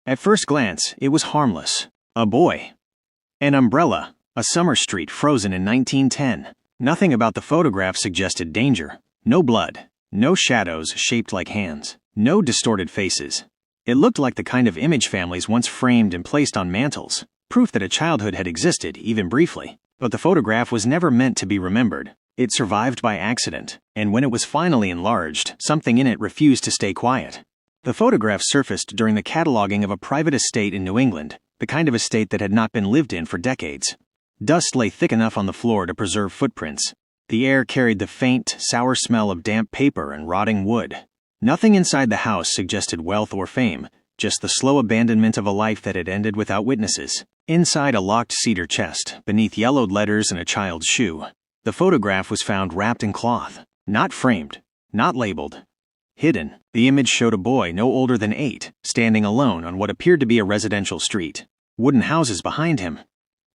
At first glance, it was harmless. A boy. An umbrella. A summer street frozen in 1910. Nothing about the photograph suggested danger. No blood. No shadows shaped like hands. No distorted faces. It looked like the kind of image families once framed and placed on mantels, proof that a childhood had existed, even briefly. But the photograph was never meant to be remembered. It survived by accident, and when it was finally enlarged, something in it refused to stay quiet. The photograph surfaced during the cataloging of a private estate in New England, the kind of estate that had not been lived in for decades. Dust lay thick enough on the floor to preserve footprints. The air carried the faint, sour smell of damp paper and rotting wood. Nothing inside the house suggested wealth or fame, just the slow abandonment of a life that had ended without witnesses. Inside a locked cedar chest, beneath yellowed letters and a child's shoe, the photograph was found wrapped in cloth. Not framed, not labeled. Hidden, the image showed a boy no older than 8, standing alone on what appeared to be a residential street. Wooden houses behind him.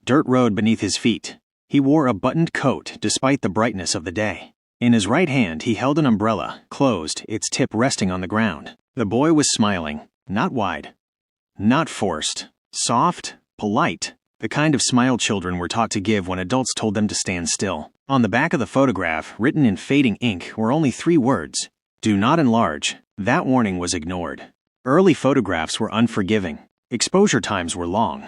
Dirt road beneath his feet. He wore a buttoned coat despite the brightness of the day. In his right hand, he held an umbrella, closed, its tip resting on the ground. The boy was smiling, not wide, not forced, soft, polite, the kind of smile children were taught to give when adults told them to stand still. On the back of the photograph, written in fading ink, were only 3 words. Do not enlarge. That warning was ignored. Early photographs were unforgiving. Exposure times were long.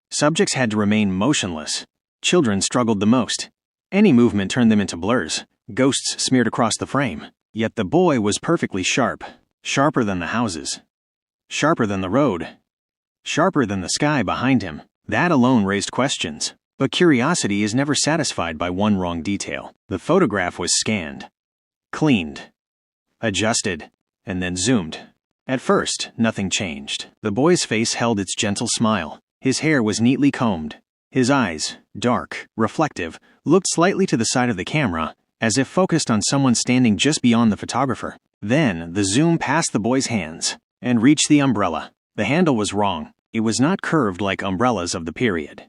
Subjects had to remain motionless. Children struggled the most. Any movement turned them into blurs. Ghosts smeared across the frame. Yet the boy was perfectly sharp. Sharper than the houses. Sharper than the road. Sharper than the sky behind him. That alone raised questions. But curiosity is never satisfied by one wrong detail. The photograph was scanned. Cleaned. Adjusted. And then zoomed. At first, nothing changed. The boy's face held its gentle smile. His hair was neatly combed. His eyes, dark, reflective, looked slightly to the side of the camera, as if focused on someone standing just beyond the photographer. Then, the zoom passed the boy's hands and reached the umbrella. The handle was wrong. It was not curved like umbrellas of the period.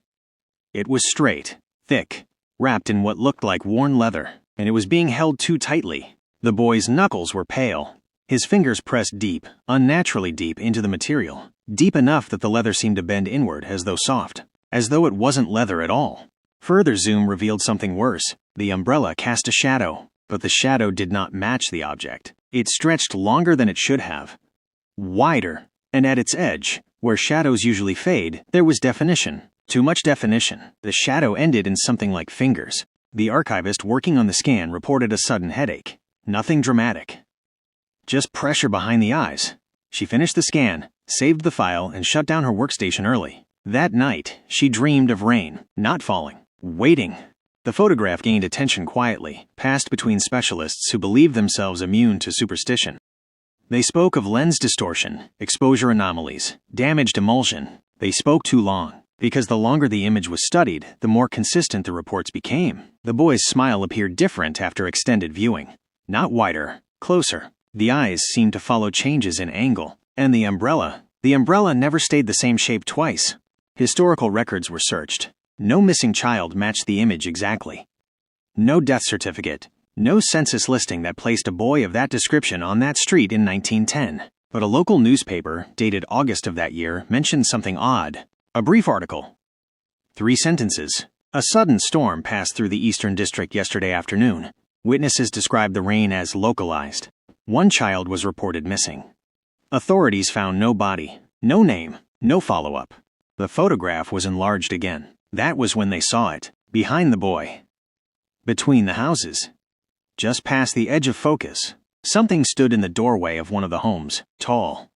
It was straight, thick, wrapped in what looked like worn leather, and it was being held too tightly. The boy's knuckles were pale. His fingers pressed deep, unnaturally deep into the material, deep enough that the leather seemed to bend inward as though soft, as though it wasn't leather at all. Further zoom revealed something worse. The umbrella cast a shadow, but the shadow did not match the object. It stretched longer than it should have, wider, and at its edge, where shadows usually fade, there was definition. Too much definition. The shadow ended in something like fingers. The archivist working on the scan reported a sudden headache. Nothing dramatic. Just pressure behind the eyes. She finished the scan, saved the file, and shut down her workstation early. That night, she dreamed of rain, not falling, waiting. The photograph gained attention quietly, passed between specialists who believed themselves immune to superstition. They spoke of lens distortion, exposure anomalies, damaged emulsion. They spoke too long, because the longer the image was studied, the more consistent the reports became. The boy's smile appeared different after extended viewing. Not wider, closer. The eyes seemed to follow changes in angle. And the umbrella never stayed the same shape twice. Historical records were searched. No missing child matched the image exactly. No death certificate. No census listing that placed a boy of that description on that street in 1910. But a local newspaper, dated August of that year, mentioned something odd. A brief article. 3 sentences. A sudden storm passed through the Eastern District yesterday afternoon. Witnesses described the rain as localized. 1 child was reported missing. Authorities found no body, no name, no follow-up. The photograph was enlarged again. That was when they saw it. Behind the boy. Between the houses. Just past the edge of focus, something stood in the doorway of one of the homes, tall.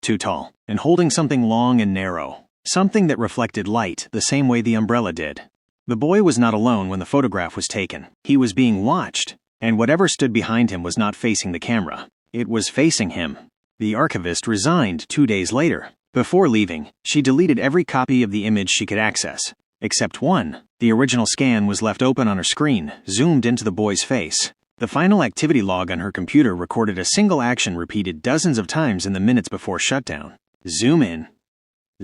Too tall, and holding something long and narrow. Something that reflected light the same way the umbrella did. The boy was not alone when the photograph was taken. He was being watched, and whatever stood behind him was not facing the camera. It was facing him. The archivist resigned 2 days later. Before leaving, she deleted every copy of the image she could access. Except one. The original scan was left open on her screen, zoomed into the boy's face. The final activity log on her computer recorded a single action repeated dozens of times in the minutes before shutdown. Zoom in.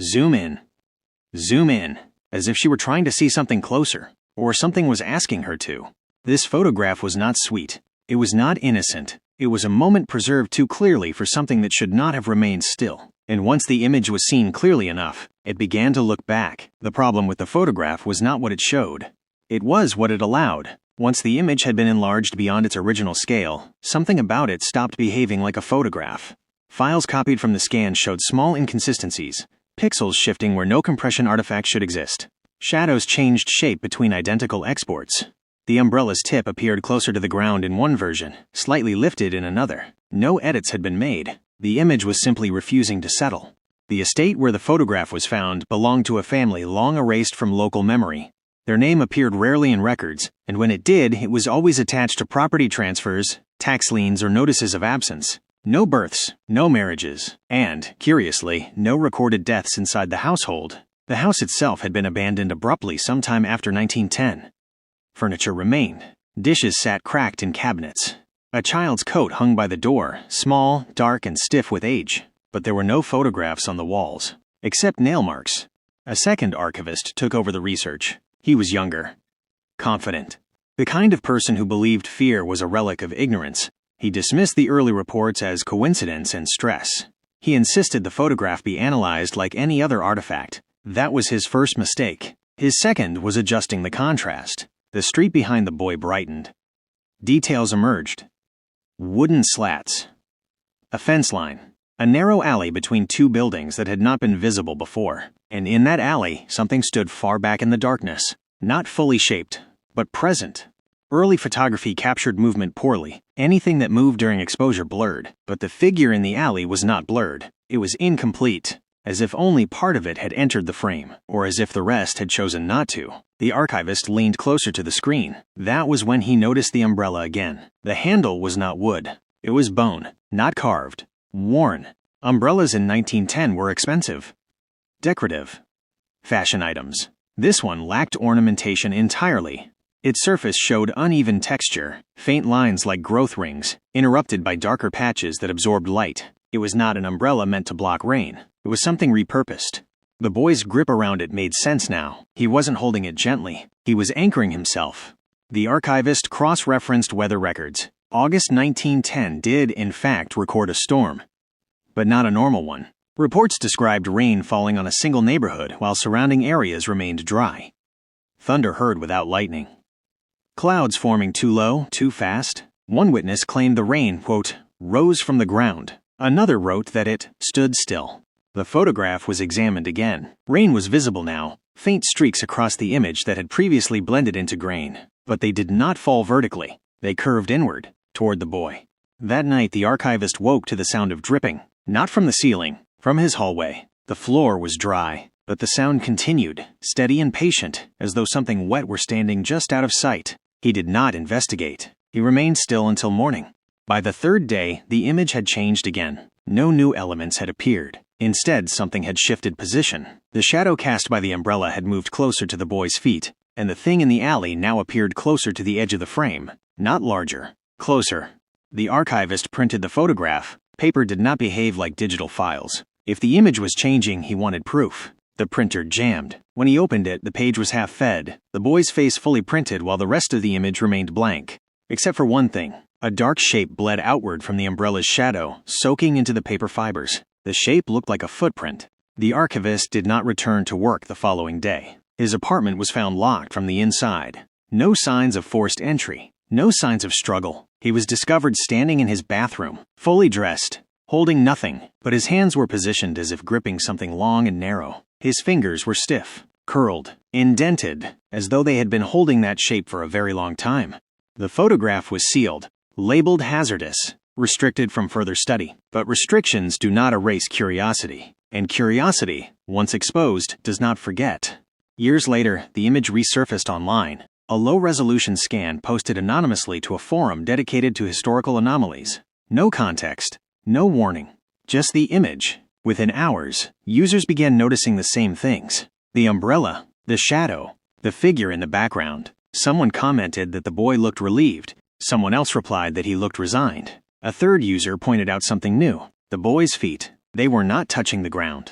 Zoom in. Zoom in. As if she were trying to see something closer, or something was asking her to. This photograph was not sweet. It was not innocent. It was a moment preserved too clearly for something that should not have remained still. And once the image was seen clearly enough, it began to look back. The problem with the photograph was not what it showed. It was what it allowed. Once the image had been enlarged beyond its original scale, something about it stopped behaving like a photograph. Files copied from the scan showed small inconsistencies, pixels shifting where no compression artifact should exist. Shadows changed shape between identical exports. The umbrella's tip appeared closer to the ground in one version, slightly lifted in another. No edits had been made. The image was simply refusing to settle. The estate where the photograph was found belonged to a family long erased from local memory. Their name appeared rarely in records, and when it did, it was always attached to property transfers, tax liens, or notices of absence. No births, no marriages, and, curiously, no recorded deaths inside the household. The house itself had been abandoned abruptly sometime after 1910. Furniture remained. Dishes sat cracked in cabinets. A child's coat hung by the door, small, dark, and stiff with age. But there were no photographs on the walls, except nail marks. A second archivist took over the research. He was younger, confident, the kind of person who believed fear was a relic of ignorance. He dismissed the early reports as coincidence and stress. He insisted the photograph be analyzed like any other artifact. That was his first mistake. His second was adjusting the contrast. The street behind the boy brightened. Details emerged. Wooden slats. A fence line. A narrow alley between two buildings that had not been visible before. And in that alley, something stood far back in the darkness. Not fully shaped, but present. Early photography captured movement poorly. Anything that moved during exposure blurred. But the figure in the alley was not blurred. It was incomplete, as if only part of it had entered the frame, or as if the rest had chosen not to. The archivist leaned closer to the screen. That was when he noticed the umbrella again. The handle was not wood. It was bone, not carved. Worn. Umbrellas in 1910 were expensive. Decorative. Fashion items. This one lacked ornamentation entirely. Its surface showed uneven texture, faint lines like growth rings, interrupted by darker patches that absorbed light. It was not an umbrella meant to block rain. It was something repurposed. The boy's grip around it made sense now. He wasn't holding it gently. He was anchoring himself. The archivist cross-referenced weather records. August 1910 did, in fact, record a storm, but not a normal one. Reports described rain falling on a single neighborhood while surrounding areas remained dry. Thunder heard without lightning. Clouds forming too low, too fast. One witness claimed the rain, quote, rose from the ground. Another wrote that it stood still. The photograph was examined again. Rain was visible now, faint streaks across the image that had previously blended into grain. But they did not fall vertically. They curved inward, toward the boy. That night the archivist woke to the sound of dripping. Not from the ceiling, from his hallway. The floor was dry, but the sound continued, steady and patient, as though something wet were standing just out of sight. He did not investigate. He remained still until morning. By the third day, the image had changed again. No new elements had appeared. Instead, something had shifted position. The shadow cast by the umbrella had moved closer to the boy's feet, and the thing in the alley now appeared closer to the edge of the frame. Not larger, closer. The archivist printed the photograph. Paper did not behave like digital files. If the image was changing, he wanted proof. The printer jammed. When he opened it, the page was half fed, the boy's face fully printed while the rest of the image remained blank. Except for one thing. A dark shape bled outward from the umbrella's shadow, soaking into the paper fibers. The shape looked like a footprint. The archivist did not return to work the following day. His apartment was found locked from the inside. No signs of forced entry. No signs of struggle. He was discovered standing in his bathroom, fully dressed, holding nothing, but his hands were positioned as if gripping something long and narrow. His fingers were stiff, curled, indented, as though they had been holding that shape for a very long time. The photograph was sealed, labeled hazardous, restricted from further study. But restrictions do not erase curiosity, and curiosity, once exposed, does not forget. Years later, the image resurfaced online. A low-resolution scan posted anonymously to a forum dedicated to historical anomalies. No context, no warning, just the image. Within hours, users began noticing the same things. The umbrella, the shadow, the figure in the background. Someone commented that the boy looked relieved. Someone else replied that he looked resigned. A third user pointed out something new. The boy's feet, they were not touching the ground.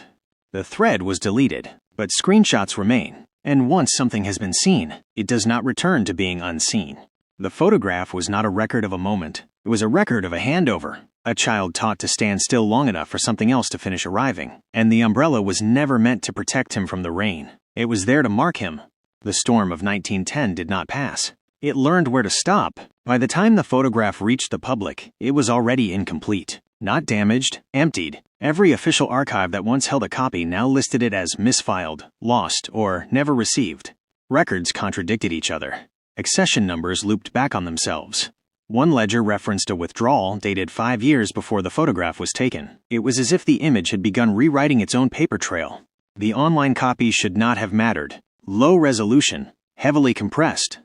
The thread was deleted, but screenshots remain. And once something has been seen, it does not return to being unseen. The photograph was not a record of a moment. It was a record of a handover, A child taught to stand still long enough for something else to finish arriving, and the umbrella was never meant to protect him from the rain. It was there to mark him. The storm of 1910 did not pass. It learned where to stop. By the time the photograph reached the public, it was already incomplete. Not damaged, emptied. Every official archive that once held a copy now listed it as misfiled, lost, or never received. Records contradicted each other. Accession numbers looped back on themselves. One ledger referenced a withdrawal dated 5 years before the photograph was taken. It was as if the image had begun rewriting its own paper trail. The online copy should not have mattered. Low resolution, heavily compressed.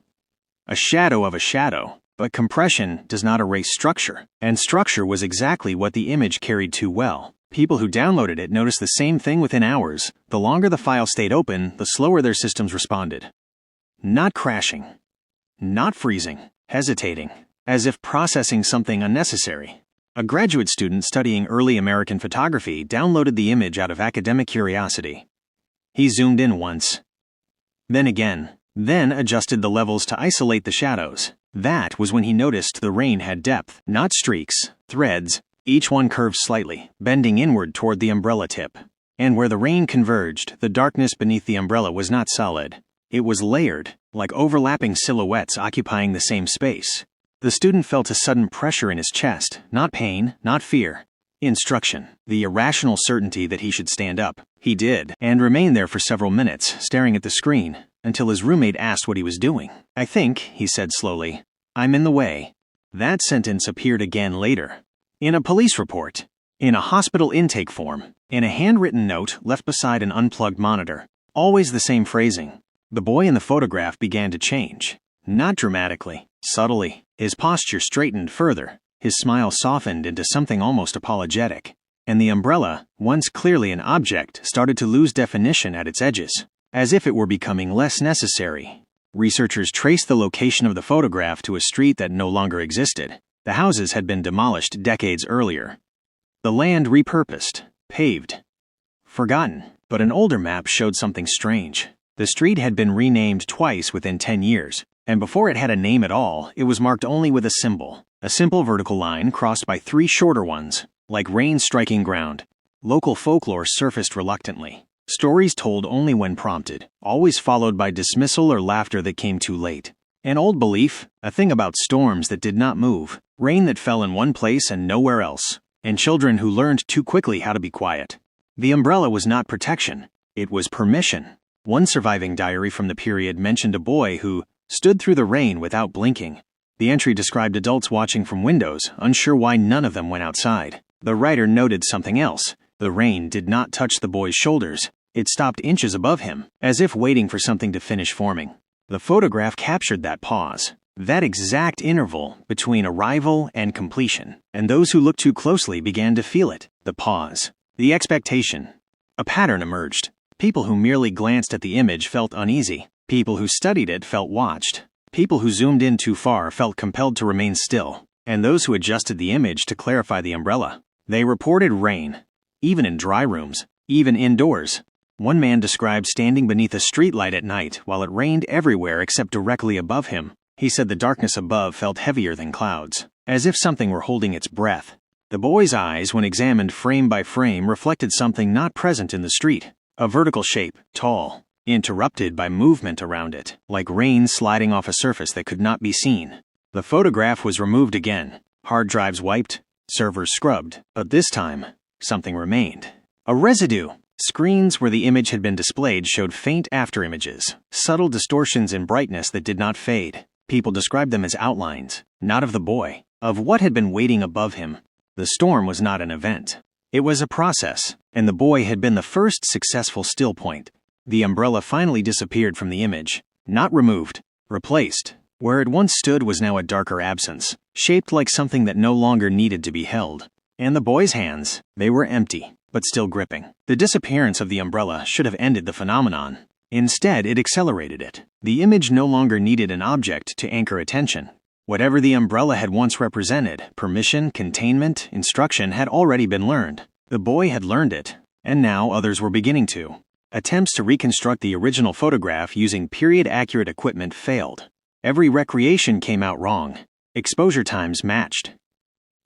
A shadow of a shadow, but compression does not erase structure. And structure was exactly what the image carried too well. People who downloaded it noticed the same thing within hours. The longer the file stayed open, the slower their systems responded. Not crashing. Not freezing. Hesitating. As if processing something unnecessary. A graduate student studying early American photography downloaded the image out of academic curiosity. He zoomed in once. Then again. Then adjusted the levels to isolate the shadows. That was when he noticed the rain had depth, not streaks, threads, each one curved slightly, bending inward toward the umbrella tip. And where the rain converged, the darkness beneath the umbrella was not solid. It was layered, like overlapping silhouettes occupying the same space. The student felt a sudden pressure in his chest, not pain, not fear. Instruction, the irrational certainty that he should stand up. He did, and remained there for several minutes, staring at the screen, until his roommate asked what he was doing. "I think," he said slowly, "I'm in the way." That sentence appeared again later. In a police report, in a hospital intake form, in a handwritten note left beside an unplugged monitor. Always the same phrasing. The boy in the photograph began to change. Not dramatically, subtly. His posture straightened further. His smile softened into something almost apologetic. And the umbrella, once clearly an object, started to lose definition at its edges, as if it were becoming less necessary. Researchers traced the location of the photograph to a street that no longer existed. The houses had been demolished decades earlier. The land repurposed, paved, forgotten. But an older map showed something strange. The street had been renamed twice within 10 years. And before it had a name at all, it was marked only with a symbol. A simple vertical line crossed by 3 shorter ones, like rain striking ground. Local folklore surfaced reluctantly. Stories told only when prompted, always followed by dismissal or laughter that came too late. An old belief, a thing about storms that did not move, rain that fell in one place and nowhere else, and children who learned too quickly how to be quiet. The umbrella was not protection, it was permission. One surviving diary from the period mentioned a boy who stood through the rain without blinking. The entry described adults watching from windows, unsure why none of them went outside. The writer noted something else. The rain did not touch the boy's shoulders. It stopped inches above him, as if waiting for something to finish forming. The photograph captured that pause, that exact interval between arrival and completion, and those who looked too closely began to feel it, the pause, the expectation. A pattern emerged. People who merely glanced at the image felt uneasy. People who studied it felt watched. People who zoomed in too far felt compelled to remain still. And those who adjusted the image to clarify the umbrella. They reported rain, even in dry rooms, even indoors. One man described standing beneath a streetlight at night while it rained everywhere except directly above him. He said the darkness above felt heavier than clouds, as if something were holding its breath. The boy's eyes, when examined frame by frame, reflected something not present in the street. A vertical shape, tall, interrupted by movement around it, like rain sliding off a surface that could not be seen. The photograph was removed again, hard drives wiped, servers scrubbed, but this time, something remained. A residue. Screens where the image had been displayed showed faint afterimages, subtle distortions in brightness that did not fade. People described them as outlines, not of the boy, of what had been waiting above him. The storm was not an event. It was a process, and the boy had been the first successful still point. The umbrella finally disappeared from the image, not removed, replaced. Where it once stood was now a darker absence, shaped like something that no longer needed to be held. And the boy's hands, they were empty, but still gripping. The disappearance of the umbrella should have ended the phenomenon. Instead, it accelerated it. The image no longer needed an object to anchor attention. Whatever the umbrella had once represented, permission, containment, instruction, had already been learned. The boy had learned it, and now others were beginning to. Attempts to reconstruct the original photograph using period-accurate equipment failed. Every recreation came out wrong. Exposure times matched.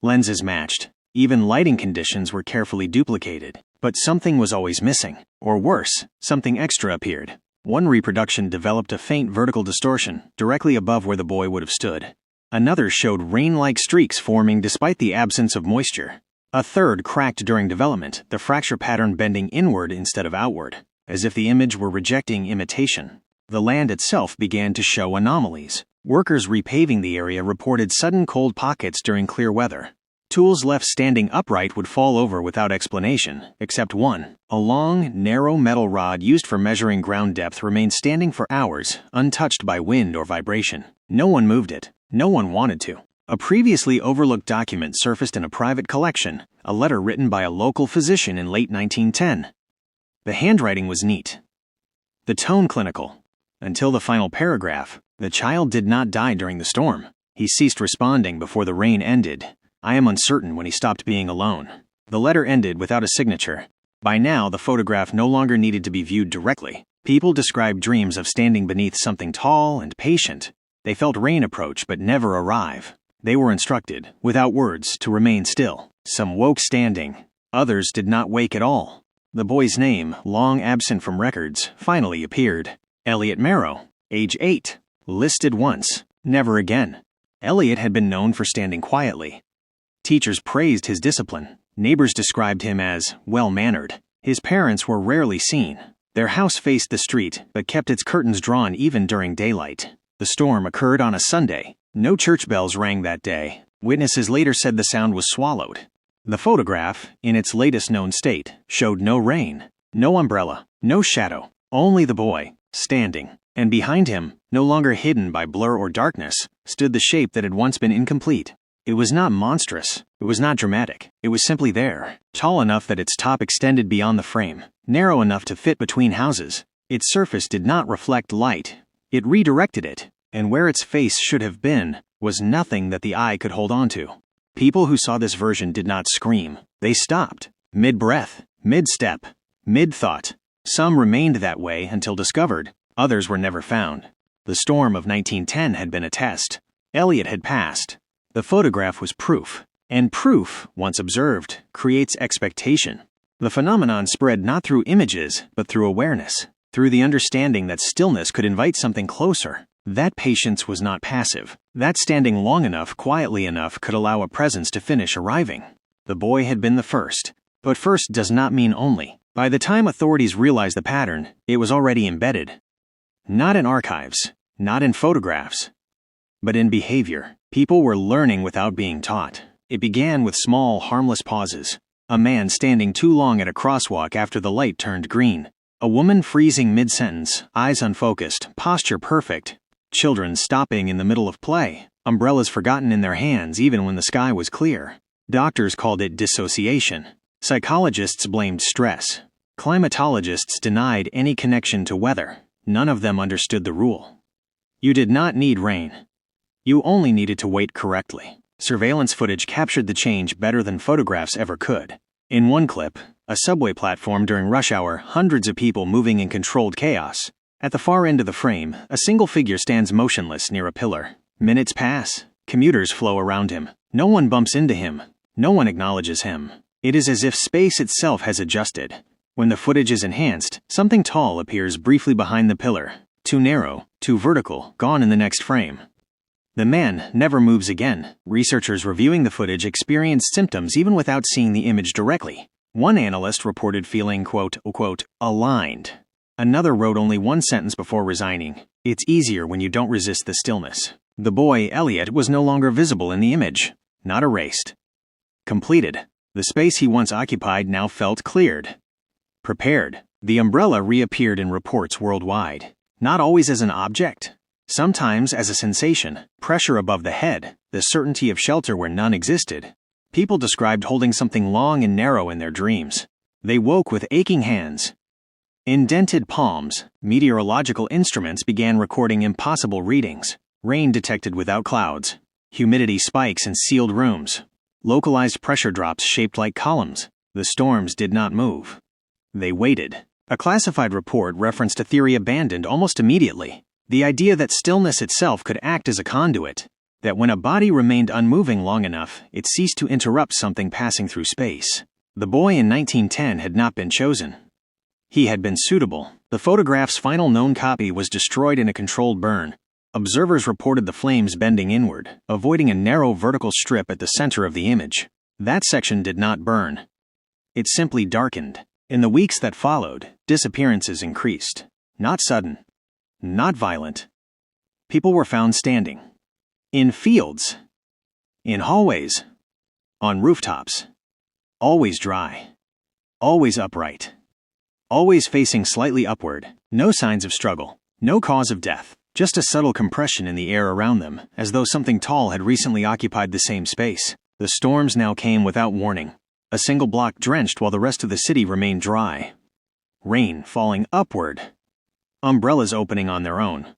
Lenses matched. Even lighting conditions were carefully duplicated. But something was always missing. Or worse, something extra appeared. One reproduction developed a faint vertical distortion directly above where the boy would have stood. Another showed rain-like streaks forming despite the absence of moisture. A third cracked during development, the fracture pattern bending inward instead of outward, as if the image were rejecting imitation. The land itself began to show anomalies. Workers repaving the area reported sudden cold pockets during clear weather. Tools left standing upright would fall over without explanation, except one. A long, narrow metal rod used for measuring ground depth remained standing for hours, untouched by wind or vibration. No one moved it. No one wanted to. A previously overlooked document surfaced in a private collection, a letter written by a local physician in late 1910. The handwriting was neat. The tone clinical. Until the final paragraph, the child did not die during the storm. He ceased responding before the rain ended. I am uncertain when he stopped being alone. The letter ended without a signature. By now, the photograph no longer needed to be viewed directly. People described dreams of standing beneath something tall and patient. They felt rain approach but never arrive. They were instructed, without words, to remain still. Some woke standing. Others did not wake at all. The boy's name, long absent from records, finally appeared. Elliot Merrow, age 8. Listed once, never again. Elliot had been known for standing quietly. Teachers praised his discipline. Neighbors described him as well-mannered. His parents were rarely seen. Their house faced the street, but kept its curtains drawn even during daylight. The storm occurred on a Sunday. No church bells rang that day. Witnesses later said the sound was swallowed. The photograph, in its latest known state, showed no rain, no umbrella, no shadow, only the boy, standing. And behind him, no longer hidden by blur or darkness, stood the shape that had once been incomplete. It was not monstrous. It was not dramatic. It was simply there, tall enough that its top extended beyond the frame, narrow enough to fit between houses. Its surface did not reflect light. It redirected it, and where its face should have been was nothing that the eye could hold on to. People who saw this version did not scream. They stopped, mid-breath, mid-step, mid-thought. Some remained that way until discovered. Others were never found. The storm of 1910 had been a test. Elliot had passed. The photograph was proof. And proof, once observed, creates expectation. The phenomenon spread not through images, but through awareness, through the understanding that stillness could invite something closer. That patience was not passive. That standing long enough, quietly enough, could allow a presence to finish arriving. The boy had been the first. But first does not mean only. By the time authorities realized the pattern, it was already embedded. Not in archives, not in photographs, but in behavior. People were learning without being taught. It began with small, harmless pauses. A man standing too long at a crosswalk after the light turned green. A woman freezing mid-sentence, eyes unfocused, posture perfect. Children stopping in the middle of play, umbrellas forgotten in their hands even when the sky was clear. Doctors called it dissociation. Psychologists blamed stress. Climatologists denied any connection to weather. None of them understood the rule. You did not need rain. You only needed to wait correctly. Surveillance footage captured the change better than photographs ever could. In one clip, a subway platform during rush hour, hundreds of people moving in controlled chaos. At the far end of the frame, a single figure stands motionless near a pillar. Minutes pass. Commuters flow around him. No one bumps into him. No one acknowledges him. It is as if space itself has adjusted. When the footage is enhanced, something tall appears briefly behind the pillar. Too narrow, too vertical, gone in the next frame. The man never moves again. Researchers reviewing the footage experienced symptoms even without seeing the image directly. One analyst reported feeling, quote-unquote, aligned. Another wrote only one sentence before resigning. It's easier when you don't resist the stillness. The boy, Elliot, was no longer visible in the image. Not erased. Completed. The space he once occupied now felt cleared. Prepared. The umbrella reappeared in reports worldwide. Not always as an object. Sometimes as a sensation. Pressure above the head. The certainty of shelter where none existed. People described holding something long and narrow in their dreams. They woke with aching hands. Indented palms, meteorological instruments began recording impossible readings. Rain detected without clouds. Humidity spikes in sealed rooms. Localized pressure drops shaped like columns. The storms did not move. They waited. A classified report referenced a theory abandoned almost immediately. The idea that stillness itself could act as a conduit. that when a body remained unmoving long enough, it ceased to interrupt something passing through space. The boy in 1910 had not been chosen. He had been suitable. The photograph's final known copy was destroyed in a controlled burn. Observers reported the flames bending inward, avoiding a narrow vertical strip at the center of the image. That section did not burn. It simply darkened. In the weeks that followed, disappearances increased. Not sudden. Not violent. People were found standing. In fields. In hallways. On rooftops. Always dry. Always upright. Always facing slightly upward. No signs of struggle. No cause of death. Just a subtle compression in the air around them, as though something tall had recently occupied the same space. The storms now came without warning. A single block drenched while the rest of the city remained dry. Rain falling upward. Umbrellas opening on their own.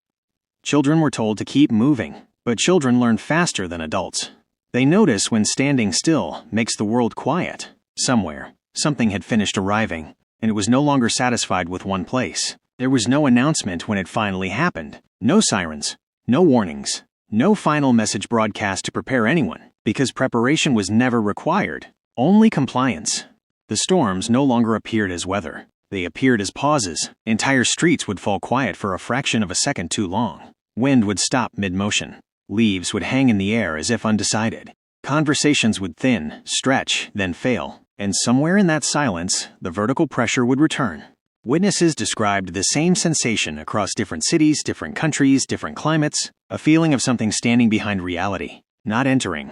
Children were told to keep moving, but children learn faster than adults. They notice when standing still makes the world quiet. Somewhere, something had finished arriving, and it was no longer satisfied with one place. There was no announcement when it finally happened. No sirens. No warnings. No final message broadcast to prepare anyone, because preparation was never required. Only compliance. The storms no longer appeared as weather. They appeared as pauses. Entire streets would fall quiet for a fraction of a second too long. Wind would stop mid-motion. Leaves would hang in the air as if undecided. Conversations would thin, stretch, then fail. And somewhere in that silence, the vertical pressure would return. Witnesses described the same sensation across different cities, different countries, different climates, a feeling of something standing behind reality, not entering,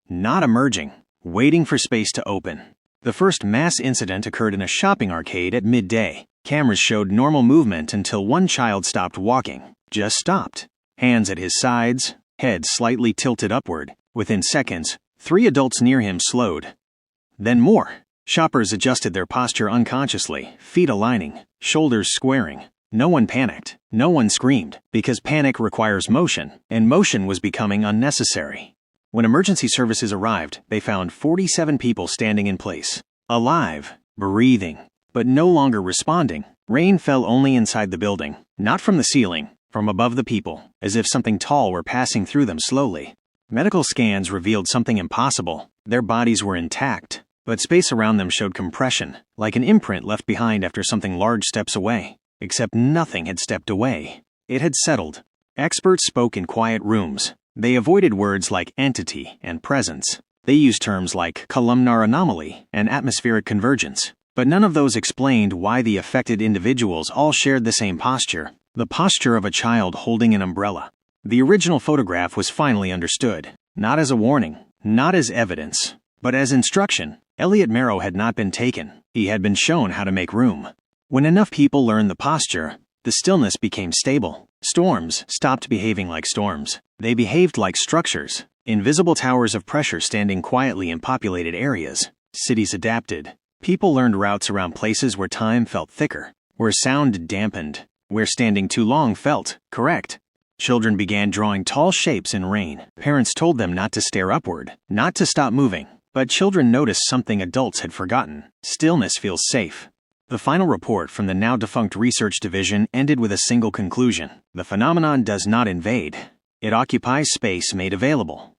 not emerging, waiting for space to open. The first mass incident occurred in a shopping arcade at midday. Cameras showed normal movement until one child stopped walking, just stopped. Hands at his sides, head slightly tilted upward. Within seconds, 3 adults near him slowed. Then more. Shoppers adjusted their posture unconsciously, feet aligning, shoulders squaring. No one panicked. No one screamed, because panic requires motion, and motion was becoming unnecessary. When emergency services arrived, they found 47 people standing in place. Alive, breathing, but no longer responding. Rain fell only inside the building, not from the ceiling, from above the people, as if something tall were passing through them slowly. Medical scans revealed something impossible. Their bodies were intact, but space around them showed compression, like an imprint left behind after something large steps away. Except nothing had stepped away. It had settled. Experts spoke in quiet rooms. They avoided words like entity and presence. They used terms like columnar anomaly and atmospheric convergence. But none of those explained why the affected individuals all shared the same posture, the posture of a child holding an umbrella. The original photograph was finally understood, not as a warning, not as evidence, but as instruction. Elliot Merrow had not been taken. He had been shown how to make room. When enough people learned the posture, the stillness became stable. Storms stopped behaving like storms. They behaved like structures, invisible towers of pressure standing quietly in populated areas. Cities adapted. People learned routes around places where time felt thicker, where sound dampened, where standing too long felt correct. Children began drawing tall shapes in rain. Parents told them not to stare upward, not to stop moving. But children noticed something adults had forgotten. Stillness feels safe. The final report from the now-defunct research division ended with a single conclusion. The phenomenon does not invade. It occupies space made available.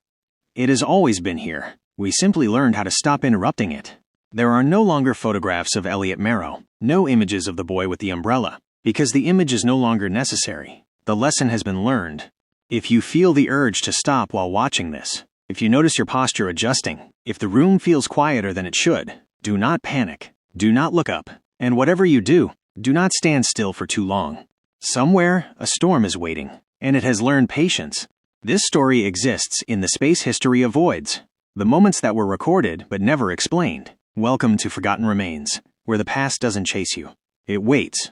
It has always been here. We simply learned how to stop interrupting it. There are no longer photographs of Elliot Merrow, no images of the boy with the umbrella, because the image is no longer necessary. The lesson has been learned. If you feel the urge to stop while watching this, if you notice your posture adjusting, if the room feels quieter than it should, do not panic, do not look up, and whatever you do, do not stand still for too long. Somewhere, a storm is waiting, and it has learned patience. This story exists in the space history of voids, the moments that were recorded but never explained. Welcome to Forgotten Remains, where the past doesn't chase you. It waits.